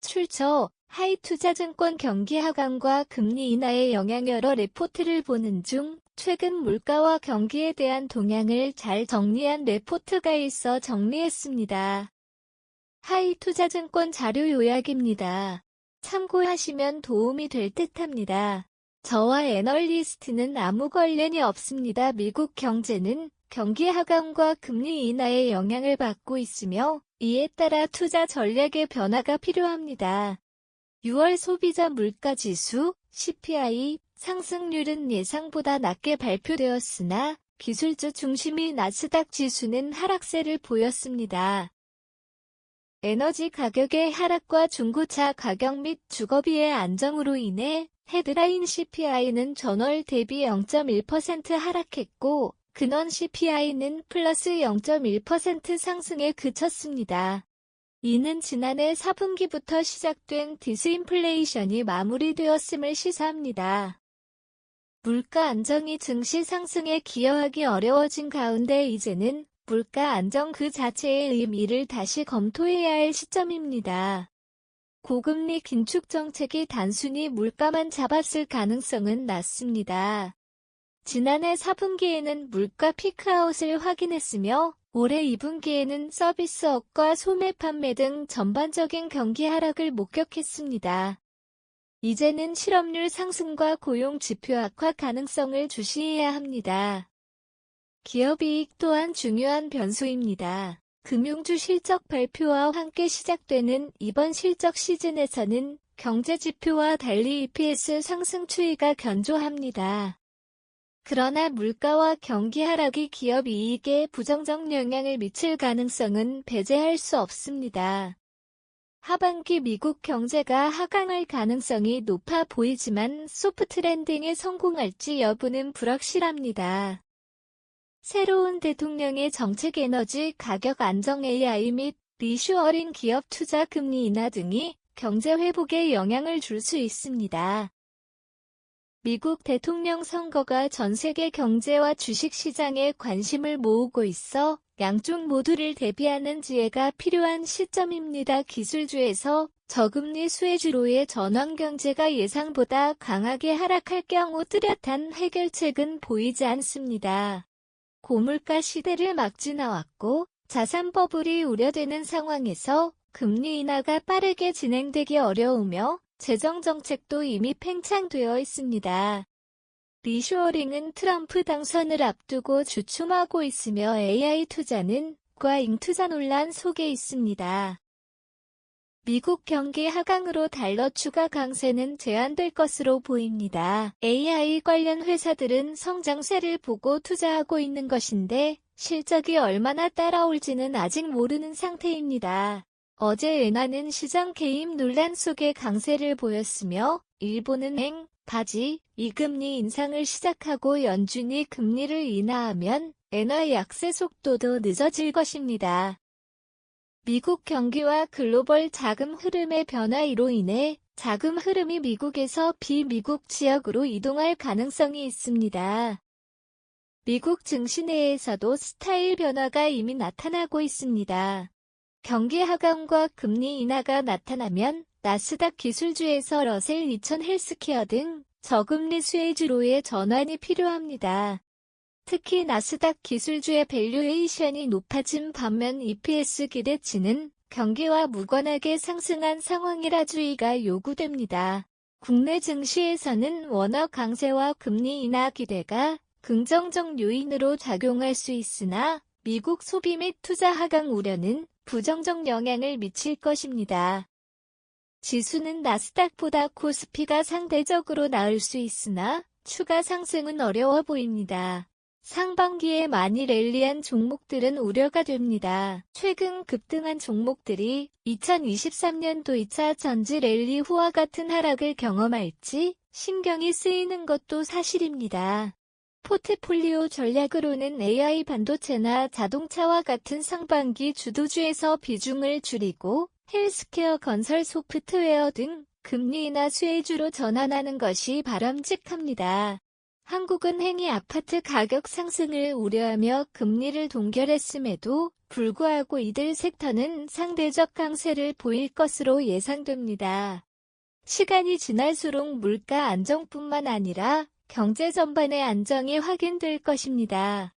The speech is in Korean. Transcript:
출처 하이투자증권 경기 하강과 금리 인하의 영향. 여러 레포트를 보는 중 최근 물가와 경기에 대한 동향을 잘 정리한 레포트가 있어 정리했습니다. 하이투자증권 자료 요약입니다. 참고하시면 도움이 될 듯합니다. 저와 애널리스트는 아무 관련이 없습니다. 미국 경제는 경기 하강과 금리 인하의 영향을 받고 있으며 이에 따라 투자 전략의 변화가 필요합니다. 6월 소비자 물가지수 (CPI) 상승률은 예상보다 낮게 발표되었으나 기술주 중심의 나스닥 지수는 하락세를 보였습니다. 에너지 가격의 하락과 중고차 가격 및 주거비의 안정으로 인해 헤드라인 CPI는 전월 대비 0.1% 하락했고 근원 CPI는 플러스 0.1% 상승에 그쳤습니다. 이는 지난해 4분기부터 시작된 디스인플레이션이 마무리되었음을 시사합니다. 물가 안정이 증시 상승에 기여하기 어려워진 가운데 이제는 물가 안정 그 자체의 의미를 다시 검토해야 할 시점입니다. 고금리 긴축 정책이 단순히 물가만 잡았을 가능성은 낮습니다. 지난해 4분기에는 물가 피크아웃을 확인했으며 올해 2분기에는 서비스업과 소매 판매 등 전반적인 경기 하락을 목격했습니다. 이제는 실업률 상승과 고용 지표 악화 가능성을 주시해야 합니다. 기업이익 또한 중요한 변수입니다. 금융주 실적 발표와 함께 시작되는 이번 실적 시즌에서는 경제 지표와 달리 EPS 상승 추이가 견조합니다. 그러나 물가와 경기 하락이 기업 이익에 부정적 영향을 미칠 가능성은 배제할 수 없습니다. 하반기 미국 경제가 하강할 가능성이 높아 보이지만 소프트 랜딩에 성공할지 여부는 불확실합니다. 새로운 대통령의 정책 에너지 가격 안정 AI 및 리슈어링 기업 투자 금리 인하 등이 경제 회복에 영향을 줄 수 있습니다. 미국 대통령 선거가 전 세계 경제와 주식시장에 관심을 모으고 있어 양쪽 모두를 대비하는 지혜가 필요한 시점입니다. 기술주에서 저금리 수혜주로의 전환 경제가 예상보다 강하게 하락할 경우 뚜렷한 해결책은 보이지 않습니다. 고물가 시대를 막 지나왔고 자산 버블이 우려되는 상황에서 금리 인하가 빠르게 진행되기 어려우며 재정 정책도 이미 팽창되어 있습니다. 리쇼어링은 트럼프 당선을 앞두고 주춤하고 있으며 AI 투자는 과잉 투자 논란 속에 있습니다. 미국 경기 하강으로 달러 추가 강세는 제한될 것으로 보입니다. AI 관련 회사들은 성장세를 보고 투자하고 있는 것인데 실적이 얼마나 따라올지는 아직 모르는 상태입니다. 어제 엔화는 시장 개입 논란 속에 강세를 보였으며 일본은행, 바지, 이금리 인상을 시작하고 연준이 금리를 인하하면 엔화 약세 속도도 늦어질 것입니다. 미국 경기와 글로벌 자금 흐름의 변화로 인해 자금 흐름이 미국에서 비미국 지역으로 이동할 가능성이 있습니다. 미국 증시 내에서도 스타일 변화가 이미 나타나고 있습니다. 경기 하강과 금리 인하가 나타나면 나스닥 기술주에서 러셀 2000 헬스케어 등 저금리 수혜주로의 전환이 필요합니다. 특히 나스닥 기술주의 밸류에이션이 높아진 반면 EPS 기대치는 경기와 무관하게 상승한 상황이라 주의가 요구됩니다. 국내 증시에서는 원화 강세와 금리 인하 기대가 긍정적 요인으로 작용할 수 있으나 미국 소비 및 투자 하강 우려는 부정적 영향을 미칠 것입니다. 지수는 나스닥보다 코스피가 상대적으로 나을 수 있으나 추가 상승은 어려워 보입니다. 상반기에 많이 랠리한 종목들은 우려가 됩니다. 최근 급등한 종목들이 2023년도 2차 전지 랠리 후와 같은 하락을 경험할지 신경이 쓰이는 것도 사실입니다. 포트폴리오 전략으로는 AI 반도체나 자동차와 같은 상반기 주도주에서 비중을 줄이고 헬스케어 건설 소프트웨어 등 금리 인하 수혜주로 전환하는 것이 바람직합니다. 한국은행이 아파트 가격 상승을 우려하며 금리를 동결했음에도 불구하고 이들 섹터는 상대적 강세를 보일 것으로 예상됩니다. 시간이 지날수록 물가 안정뿐만 아니라 경제 전반의 안정이 확인될 것입니다.